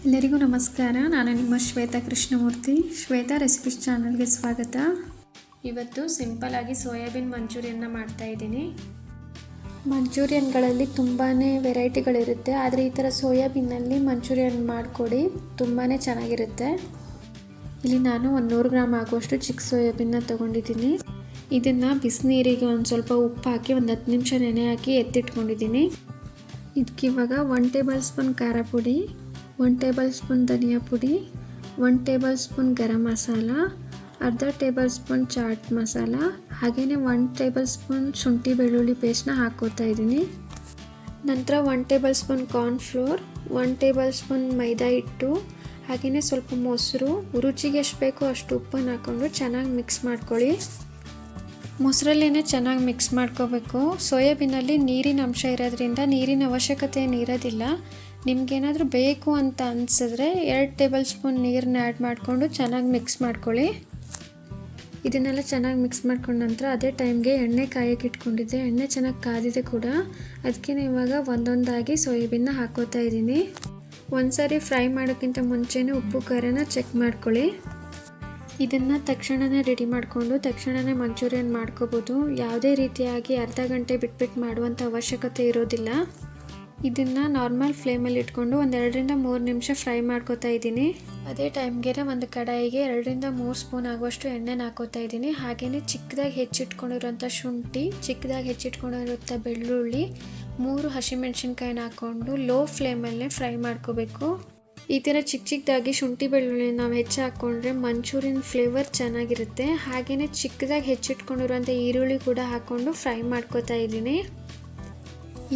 ಎಲ್ಲರಿಗೂ ನಮಸ್ಕಾರ. ನಾನು ನಿಮ್ಮ ಶ್ವೇತಾ ಕೃಷ್ಣಮೂರ್ತಿ. ಶ್ವೇತಾ ರೆಸಿಪೀಸ್ ಚಾನಲ್ಗೆ ಸ್ವಾಗತ. ಇವತ್ತು ಸಿಂಪಲ್ಲಾಗಿ ಸೋಯಾಬೀನ್ ಮಂಚೂರಿಯನ್ನ ಮಾಡ್ತಾಯಿದ್ದೀನಿ. ಮಂಚೂರಿಯನ್ಗಳಲ್ಲಿ ತುಂಬಾ ವೆರೈಟಿಗಳಿರುತ್ತೆ, ಆದರೆ ಈ ಥರ ಸೋಯಾಬೀನಲ್ಲಿ ಮಂಚೂರಿಯನ್ ಮಾಡಿಕೊಡಿ, ತುಂಬಾ ಚೆನ್ನಾಗಿರುತ್ತೆ. ಇಲ್ಲಿ ನಾನು 100 ಗ್ರಾಮ್ ಆಗುವಷ್ಟು ಚಿಕ್ಕ ಸೋಯಾಬೀನ್ನ ತೊಗೊಂಡಿದ್ದೀನಿ. ಇದನ್ನು ಬಿಸಿನೀರಿಗೆ ಒಂದು ಸ್ವಲ್ಪ ಉಪ್ಪು ಹಾಕಿ ಒಂದು 10 ನಿಮಿಷ ನೆನೆ ಹಾಕಿ ಎತ್ತಿಟ್ಕೊಂಡಿದ್ದೀನಿ. ಇದಕ್ಕಿವಾಗ 1 ಟೇಬಲ್ ಸ್ಪೂನ್ ಖಾರ ಪುಡಿ, 1 ಟೇಬಲ್ ಸ್ಪೂನ್ ಧನಿಯಾ ಪುಡಿ, 1 ಟೇಬಲ್ ಸ್ಪೂನ್ ಗರಂ ಮಸಾಲ, ಅರ್ಧ ಟೇಬಲ್ ಸ್ಪೂನ್ ಚಾಟ್ ಮಸಾಲ, ಹಾಗೆಯೇ 1 ಟೇಬಲ್ ಸ್ಪೂನ್ ಶುಂಠಿ ಬೆಳ್ಳುಳ್ಳಿ ಪೇಸ್ಟ್ನ ಹಾಕ್ಕೋತಾ ಇದ್ದೀನಿ. ನಂತರ 1 tablespoon cornflour, 1 tablespoon maida ಹಿಟ್ಟು, ಹಾಗೆಯೇ ಸ್ವಲ್ಪ ಮೊಸರು, ರುಚಿಗೆ ಎಷ್ಟು ಬೇಕೋ ಅಷ್ಟು ಉಪ್ಪನ್ನು ಹಾಕ್ಕೊಂಡು ಚೆನ್ನಾಗಿ ಮಿಕ್ಸ್ ಮಾಡ್ಕೊಳ್ಳಿ. ಮೊಸರಲ್ಲೇ ಚೆನ್ನಾಗಿ ಮಿಕ್ಸ್ ಮಾಡ್ಕೋಬೇಕು. ಸೋಯಾಬೀನಲ್ಲಿ ನೀರಿನ ಅಂಶ ಇರೋದ್ರಿಂದ ನೀರಿನ ಅವಶ್ಯಕತೆ ಏನಿರೋದಿಲ್ಲ. ನಿಮಗೇನಾದರೂ ಬೇಕು ಅಂತ ಅನಿಸಿದ್ರೆ 2 ಟೇಬಲ್ ಸ್ಪೂನ್ ನೀರನ್ನ ಆ್ಯಡ್ ಮಾಡಿಕೊಂಡು ಚೆನ್ನಾಗಿ ಮಿಕ್ಸ್ ಮಾಡ್ಕೊಳ್ಳಿ. ಇದನ್ನೆಲ್ಲ ಚೆನ್ನಾಗಿ ಮಿಕ್ಸ್ ಮಾಡ್ಕೊಂಡ ನಂತರ ಅದೇ ಟೈಮ್ಗೆ ಎಣ್ಣೆ ಕಾಯಕ್ಕೆ ಇಟ್ಕೊಂಡಿದ್ದೆ. ಎಣ್ಣೆ ಚೆನ್ನಾಗಿ ಕಾದಿದೆ ಕೂಡ, ಅದಕ್ಕೆ ಇವಾಗ ಒಂದೊಂದಾಗಿ ಸೋಯಾಬೀನ್ನ ಹಾಕೋತಾ ಇದ್ದೀನಿ. ಒಂದ್ಸಾರಿ ಫ್ರೈ ಮಾಡೋಕ್ಕಿಂತ ಮುಂಚೆನೇ ಉಪ್ಪು ಖಾರನ ಚೆಕ್ ಮಾಡ್ಕೊಳ್ಳಿ. ಇದನ್ನು ತಕ್ಷಣವೇ ರೆಡಿ ಮಾಡಿಕೊಂಡು ತಕ್ಷಣವೇ ಮಂಚೂರಿಯನ್ ಮಾಡ್ಕೋಬೋದು. ಯಾವುದೇ ರೀತಿಯಾಗಿ ಅರ್ಧ ಗಂಟೆ ಬಿಟ್ಬಿಟ್ಟು ಮಾಡುವಂಥ ಅವಶ್ಯಕತೆ ಇರೋದಿಲ್ಲ. ಇದನ್ನು ನಾರ್ಮಲ್ ಫ್ಲೇಮಲ್ಲಿ ಇಟ್ಕೊಂಡು 1 2 3 ನಿಮಿಷ ಫ್ರೈ ಮಾಡ್ಕೋತಾ ಇದ್ದೀನಿ. ಅದೇ ಟೈಮ್ಗೆ ಒಂದು ಕಡಾಯಿಗೆ 2 3 ಸ್ಪೂನ್ ಆಗುವಷ್ಟು ಎಣ್ಣೆನ ಹಾಕೋತಾ ಇದ್ದೀನಿ. ಹಾಗೆಯೇ ಚಿಕ್ಕದಾಗಿ ಹೆಚ್ಚಿಟ್ಕೊಂಡಿರೋಂಥ ಶುಂಠಿ, ಚಿಕ್ಕದಾಗಿ ಹೆಚ್ಚಿಟ್ಕೊಂಡಿರೋಂಥ ಬೆಳ್ಳುಳ್ಳಿ, 3 ಹಸಿಮೆಣ್ಸಿನ್ಕಾಯಿನ ಹಾಕ್ಕೊಂಡು ಲೋ ಫ್ಲೇಮಲ್ಲೇ ಫ್ರೈ ಮಾಡ್ಕೋಬೇಕು. ಈ ಥರ ಚಿಕ್ಕದಾಗಿ ಶುಂಠಿ ಬೆಳ್ಳುಳ್ಳಿ ನಾವು ಹೆಚ್ಚು ಹಾಕ್ಕೊಂಡ್ರೆ ಮಂಚೂರಿಯನ್ ಫ್ಲೇವರ್ ಚೆನ್ನಾಗಿರುತ್ತೆ. ಹಾಗೆಯೇ ಚಿಕ್ಕದಾಗಿ ಹೆಚ್ಚಿಟ್ಕೊಂಡಿರುವಂಥ ಈರುಳ್ಳಿ ಕೂಡ ಹಾಕ್ಕೊಂಡು ಫ್ರೈ ಮಾಡ್ಕೋತಾ ಇದ್ದೀನಿ.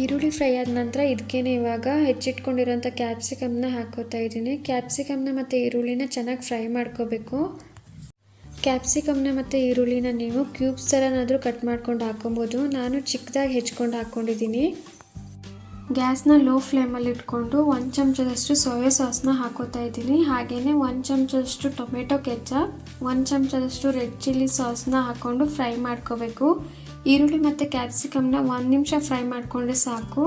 ಈರುಳ್ಳಿ ಫ್ರೈ ಆದ ನಂತರ ಇದಕ್ಕೇನೆ ಇವಾಗ ಹೆಚ್ಚಿಟ್ಕೊಂಡಿರೋಂಥ ಕ್ಯಾಪ್ಸಿಕಮ್ನ ಹಾಕ್ಕೋತಾ ಇದ್ದೀನಿ. ಕ್ಯಾಪ್ಸಿಕಮ್ನ ಮತ್ತು ಈರುಳ್ಳಿನ ಚೆನ್ನಾಗಿ ಫ್ರೈ ಮಾಡ್ಕೋಬೇಕು. ಕ್ಯಾಪ್ಸಿಕಮ್ನ ಮತ್ತು ಈರುಳ್ಳಿನ ನೀವು ಕ್ಯೂಬ್ಸ್ ಥರನಾದರೂ ಕಟ್ ಮಾಡ್ಕೊಂಡು ಹಾಕ್ಕೊಬೋದು. ನಾನು ಚಿಕ್ಕದಾಗಿ ಹೆಚ್ಕೊಂಡು ಹಾಕ್ಕೊಂಡಿದ್ದೀನಿ. ಗ್ಯಾಸ್ನ ಲೋ ಫ್ಲೇಮಲ್ಲಿ ಇಟ್ಕೊಂಡು 1 ಚಮಚದಷ್ಟು ಸೋಯಾ ಸಾಸ್ನ ಹಾಕೋತಾ ಇದ್ದೀನಿ. ಹಾಗೆಯೇ 1 ಚಮಚದಷ್ಟು ಟೊಮೆಟೊ ಕೆಚಪ್, 1 ಚಮಚದಷ್ಟು ರೆಡ್ ಚಿಲ್ಲಿ ಸಾಸ್ನ ಹಾಕ್ಕೊಂಡು ಫ್ರೈ ಮಾಡ್ಕೋಬೇಕು. ಈರುಳ್ಳಿ ಮತ್ತು ಕ್ಯಾಪ್ಸಿಕಮ್ನ 1 ನಿಮಿಷ ಫ್ರೈ ಮಾಡಿಕೊಂಡ್ರೆ ಸಾಕು.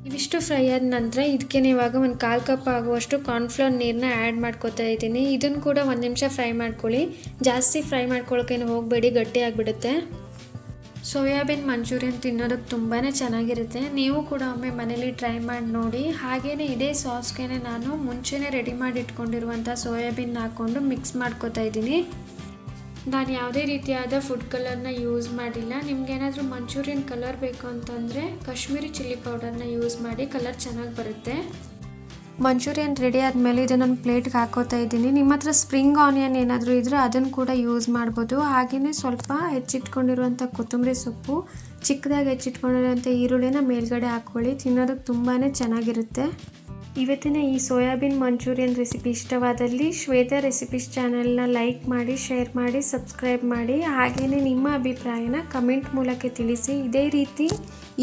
ಇವಿಷ್ಟು ಫ್ರೈ ಆದ ನಂತರ ಇದಕ್ಕೆ ಇವಾಗ 1/4 ಕಪ್ ಆಗುವಷ್ಟು ಕಾರ್ನ್ಫ್ಲೋರ್ ನೀರನ್ನ ಆ್ಯಡ್ ಮಾಡ್ಕೋತಾ ಇದ್ದೀನಿ. ಇದನ್ನು ಕೂಡ 1 ನಿಮಿಷ ಫ್ರೈ ಮಾಡ್ಕೊಳ್ಳಿ. ಜಾಸ್ತಿ ಫ್ರೈ ಮಾಡ್ಕೊಳ್ಳೋಕ್ಕೇನು ಹೋಗಬೇಡಿ, ಗಟ್ಟಿ ಆಗಿಬಿಡುತ್ತೆ. ಸೋಯಾಬೀನ್ ಮಂಚೂರಿಯನ್ ತಿನ್ನೋದಕ್ಕೆ ತುಂಬಾ ಚೆನ್ನಾಗಿರುತ್ತೆ. ನೀವು ಕೂಡ ಒಮ್ಮೆ ಮನೇಲಿ ಟ್ರೈ ಮಾಡಿ ನೋಡಿ. ಹಾಗೆಯೇ ಇದೇ ಸಾಸ್ಗೆ ನಾನು ಮುಂಚೆನೇ ರೆಡಿ ಮಾಡಿ ಇಟ್ಕೊಂಡಿರುವಂಥ ಸೋಯಾಬೀನ್ ಹಾಕ್ಕೊಂಡು ಮಿಕ್ಸ್ ಮಾಡ್ಕೋತಾ ಇದ್ದೀನಿ. ನಾನು ಯಾವುದೇ ರೀತಿಯಾದ ಫುಡ್ ಕಲರ್ನ ಯೂಸ್ ಮಾಡಿಲ್ಲ. ನಿಮ್ಗೇನಾದರೂ ಮಂಚೂರಿಯನ್ ಕಲರ್ ಬೇಕು ಅಂತಂದರೆ ಕಾಶ್ಮೀರಿ ಚಿಲ್ಲಿ ಪೌಡರ್ನ ಯೂಸ್ ಮಾಡಿ, ಕಲರ್ ಚೆನ್ನಾಗಿ ಬರುತ್ತೆ. ಮಂಚೂರಿಯನ್ ರೆಡಿ ಆದಮೇಲೆ ಇದನ್ನೊಂದು ಪ್ಲೇಟ್ಗೆ ಹಾಕೋತಾ ಇದ್ದೀನಿ. ನಿಮ್ಮ ಹತ್ರ ಸ್ಪ್ರಿಂಗ್ ಆನಿಯನ್ ಏನಾದರೂ ಇದ್ದರೆ ಅದನ್ನು ಕೂಡ ಯೂಸ್ ಮಾಡ್ಬೋದು. ಹಾಗೆಯೇ ಸ್ವಲ್ಪ ಹೆಚ್ಚಿಟ್ಕೊಂಡಿರುವಂಥ ಕೊತ್ತಂಬರಿ ಸೊಪ್ಪು, ಚಿಕ್ಕದಾಗಿ ಹೆಚ್ಚಿಟ್ಕೊಂಡಿರುವಂಥ ಈರುಳ್ಳಿನ ಮೇಲ್ಗಡೆ ಹಾಕ್ಕೊಳ್ಳಿ. ತಿನ್ನೋದಕ್ಕೆ ತುಂಬಾ ಚೆನ್ನಾಗಿರುತ್ತೆ. ಇವತ್ತಿನ ಈ ಸೋಯಾಬೀನ್ ಮಂಚೂರಿಯನ್ ರೆಸಿಪಿ ಇಷ್ಟವಾದಲ್ಲಿ ಶ್ವೇತಾ ರೆಸಿಪೀಸ್ ಚಾನಲ್ನ ಲೈಕ್ ಮಾಡಿ, ಶೇರ್ ಮಾಡಿ, ಸಬ್ಸ್ಕ್ರೈಬ್ ಮಾಡಿ. ಹಾಗೆಯೇ ನಿಮ್ಮ ಅಭಿಪ್ರಾಯನ ಕಮೆಂಟ್ ಮೂಲಕ ತಿಳಿಸಿ. ಇದೇ ರೀತಿ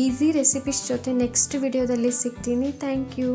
ಈಸಿ ರೆಸಿಪೀಸ್ ಜೊತೆ ನೆಕ್ಸ್ಟ್ ವಿಡಿಯೋದಲ್ಲಿ ಸಿಗ್ತೀನಿ. Thank you.